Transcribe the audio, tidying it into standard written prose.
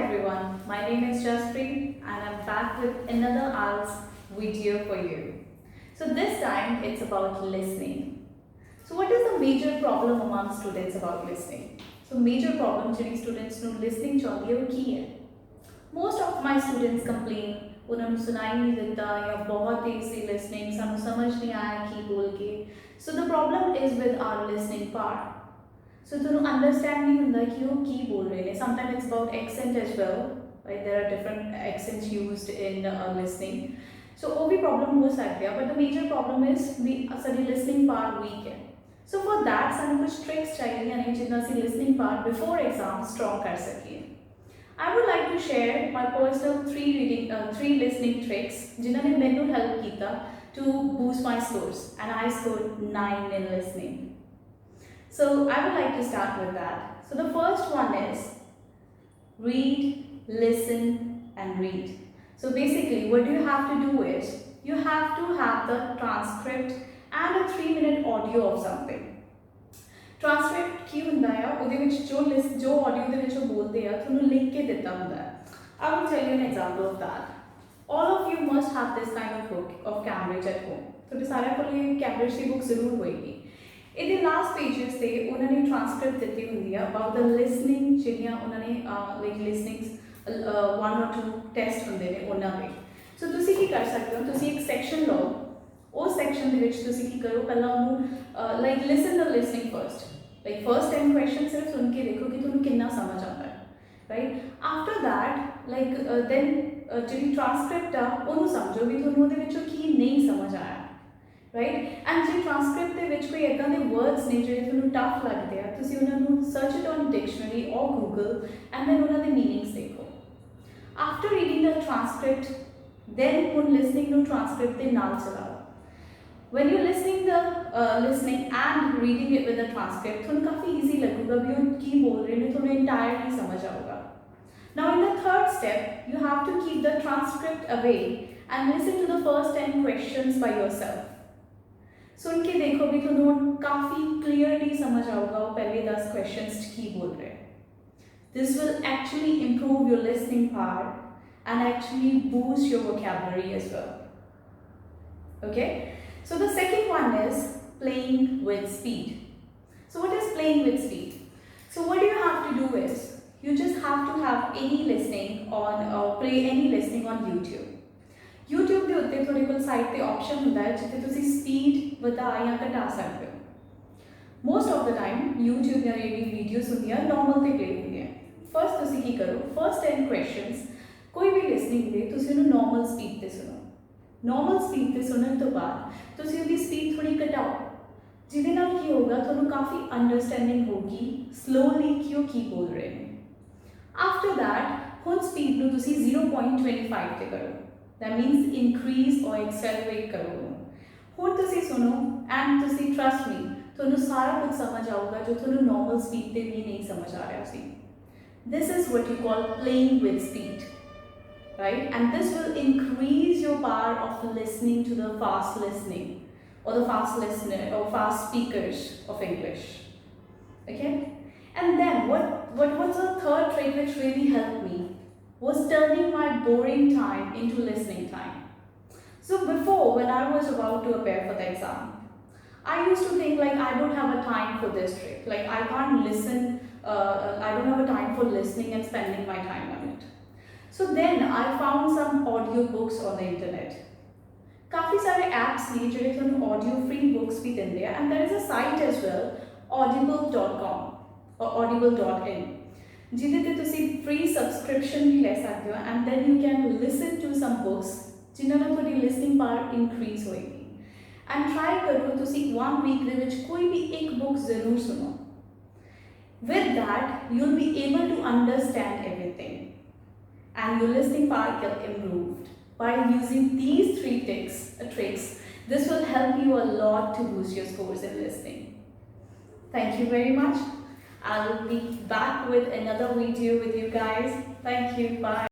everyone, my name is Jaspreet and I'm back with another IELTS video for you. So this time it's about listening. So what is the major problem among students about listening? So major problem ਜਿਹੜੀ students ਨੂੰ listening ਚਾਹੁੰਦੀ ਹੈ ਉਹ ਕੀ ਹੈ? Most of my students complain ਉਹਨਾਂ ਨੂੰ ਸੁਣਾਈ ਨਹੀਂ ਦਿੱਤਾ ਜਾਂ ਬਹੁਤ ਤੇਜ਼ ਸੀ listening ਸਾਨੂੰ ਸਮਝ ਨਹੀਂ ਆਇਆ ਕੀ ਬੋਲ ਕੇ. So the problem is with our listening part. So to understand नहीं होता कि वो की बोल रहे हैं. Sometimes it's about accent as well. Right? There are different accents used in listening. So वो भी problem हो सकता है. But the major problem is we सारी listening part weak है. So for that सारे कुछ tricks चाहिए यानी जितना सी listening part before exam strong कर सके. I would like to share my personal three listening tricks जिन्होंने मैंने help किया to boost my scores and I scored 9 in listening. So I would like to start with that. So the first one is read, listen and read. So basically what you have to do is you have to have the transcript and a 3-minute audio of something. Transcript ਕੀ ਹੁੰਦਾ ਹੈ ਉਹਦੇ ਵਿੱਚ ਜੋ audio ਦੇ ਵਿੱਚ ਉਹ ਬੋਲਦੇ ਆ ਤੁਹਾਨੂੰ ਲਿਖ ਕੇ ਦਿੱਤਾ ਹੁੰਦਾ ਹੈ. I will tell you an example of that. All of you must have this kind of book of Cambridge at home. ਤੁਹਾਡੇ ਸਾਰਿਆਂ ਕੋਲ ਇਹ Cambridge ਦੀ book ਜ਼ਰੂਰ ਹੋਏਗੀ. In the last pages they उन्होंने transcript ਦਿੱਤੀ ਹੁੰਦੀ ਹੈ about the listening ਜਿਹੜੀਆਂ ਉन्होंने like listenings 1 or 2 test ਹੁੰਦੇ ਨੇ ਉਹਨਾਂ ਦੇ. So ਤੁਸੀਂ ਕੀ ਕਰ ਸਕਦੇ ਹੋ ਤੁਸੀਂ ਇੱਕ section ਲਓ ਉਸ section ਦੇ ਵਿੱਚ ਤੁਸੀਂ ਕੀ ਕਰੋ ਪਹਿਲਾਂ ਉਹਨੂੰ like listen the listening first. Like first 10 questions ਸਿਰਫ ਸੁਣ ਕੇ ਦੇਖੋ ਕਿ ਤੁਹਾਨੂੰ ਕਿੰਨਾ ਸਮਝ ਆਉਂਦਾ ਹੈ. Right? After that like then ਜਿਹੜੀ transcript ਆ ਉਹਨੂੰ ਸਮਝੋ ਵੀ ਤੁਹਾਨੂੰ ਉਹਦੇ ਵਿੱਚੋਂ ਕੀ ਨਹੀਂ ਸਮਝ ਆਇਆ. Right? And ਜੇ transcript ਦੇ ਵਿੱਚ ਕੋਈ ਇੱਦਾਂ ਦੇ words ਨੇ ਜਿਹੜੇ ਤੁਹਾਨੂੰ tough ਲੱਗਦੇ ਆ ਤੁਸੀਂ ਉਹਨਾਂ ਨੂੰ search it on dictionary or Google and then ਉਹਨਾਂ ਦੇ meanings ਦੇਖੋ. After reading the transcript then ਹੁਣ listening ਨੂੰ transcript ਦੇ ਨਾਲ ਚਲਾਓ. When you're listening and reading it with the transcript ਤੁਹਾਨੂੰ ਕਾਫੀ easy ਲੱਗੂਗਾ ਵੀ ਉਹ ਕੀ ਬੋਲ ਰਹੇ ਨੇ ਤੁਹਾਨੂੰ entirely ਸਮਝ ਆਊਗਾ. Now in the third step you have to keep the transcript away and listen to the first 10 questions by yourself. सुन के देखो भी ਤੁਹਾਨੂੰ ਕਾਫੀ clearly समझ आऊगा वो पहले 10 questions की बोल रहे हैं. This will actually improve your listening part and actually boost your vocabulary as well. Okay? So the second one is playing with speed. So what is playing with speed? So what you have to do is you just have to have any listening on play any listening on YouTube. YouTube ਦੇ ਉੱਤੇ ਤੁਹਾਡੇ ਕੋਲ site ਤੇ option ਹੁੰਦਾ ਹੈ ਜਿੱਥੇ ਤੁਸੀਂ speed ਵਧਾ ਜਾਂ ਘਟਾ ਸਕਦੇ ਹੋ. Most of the time YouTube ਦੀਆਂ ਜਿਹੜੀ ਵੀਡੀਓਜ਼ ਹੁੰਦੀਆਂ ਨਾਰਮਲ ਤੇ ਪਲੇ ਹੁੰਦੀਆਂ. ਫਸਟ ਤੁਸੀਂ ਕੀ ਕਰੋ ਫਸਟ 10 ਕੁਐਸਚਨਸ ਕੋਈ ਵੀ ਲਿਸਨਿੰਗ ਦੇ ਤੁਸੀਂ ਉਹਨੂੰ ਨਾਰਮਲ ਸਪੀਡ ਤੇ ਸੁਣੋ. ਨਾਰਮਲ ਸਪੀਡ ਤੇ ਸੁਣਨ ਤੋਂ ਬਾਅਦ ਤੁਸੀਂ ਉਹਦੀ ਸਪੀਡ ਥੋੜੀ ਘਟਾਓ ਜਿਹਦੇ ਨਾਲ ਕੀ ਹੋਊਗਾ ਤੁਹਾਨੂੰ ਕਾਫੀ ਅੰਡਰਸਟੈਂਡਿੰਗ ਹੋਊਗੀ ਸਲੋਲੀ ਕਿ ਉਹ ਕੀ ਬੋਲ ਰਹੇ ਨੇ. ਆਫਟਰ ਦੈਟ ਹੁਣ ਸਪੀਡ ਨੂੰ ਤੁਸੀਂ 0.25 ਤੇ ਕਰੋ. That means increase or accelerate करो. ਹੁਣ ਤੁਸੀਂ ਸੁਣੋ and ਤੁਸੀਂ trust me ਤੁਹਾਨੂੰ ਸਾਰਾ ਕੁਝ ਸਮਝ ਆਊਗਾ ਜੋ ਤੁਹਾਨੂੰ normal speed ਤੇ ਵੀ ਨਹੀਂ ਸਮਝ ਆ ਰਿਹਾ ਸੀ. This is what you call playing with speed, right? And this will increase your power of listening to the fast listening or the fast listener or fast speakers of English. Okay? And then what was the third trick which really helped me? Was turning my boring time into listening time. So before when I was about to prepare for the exam, I used to think like I don't have a time for this trick. Like I can't listen, I don't have a time for listening and spending my time on it. So then I found some audiobooks on the internet. काफ़ी सारे apps ने जो ਤੁਹਾਨੂੰ audio free books भी देते हैं and there is a site as well, audible.com or audible.in. ਜਿਹਦੇ ਤੇ ਤੁਸੀਂ free subscription ਵੀ ਲੈ ਸਕਦੇ ਹੋ and then you can listen to some books ਜਿਨ੍ਹਾਂ ਨਾਲ ਤੁਹਾਡੀ listening power increase ਹੋਏਗੀ. And try ਕਰੋ ਤੁਸੀਂ 1 week ਦੇ ਵਿੱਚ ਕੋਈ ਵੀ ਇੱਕ book ਜ਼ਰੂਰ ਸੁਣੋ. With that you'll be able to understand everything and your listening power will improve. By using these 3 tricks, this will help you a lot to boost your scores in listening. Thank you very much. I'll be back with another video with you guys. Thank you. Bye.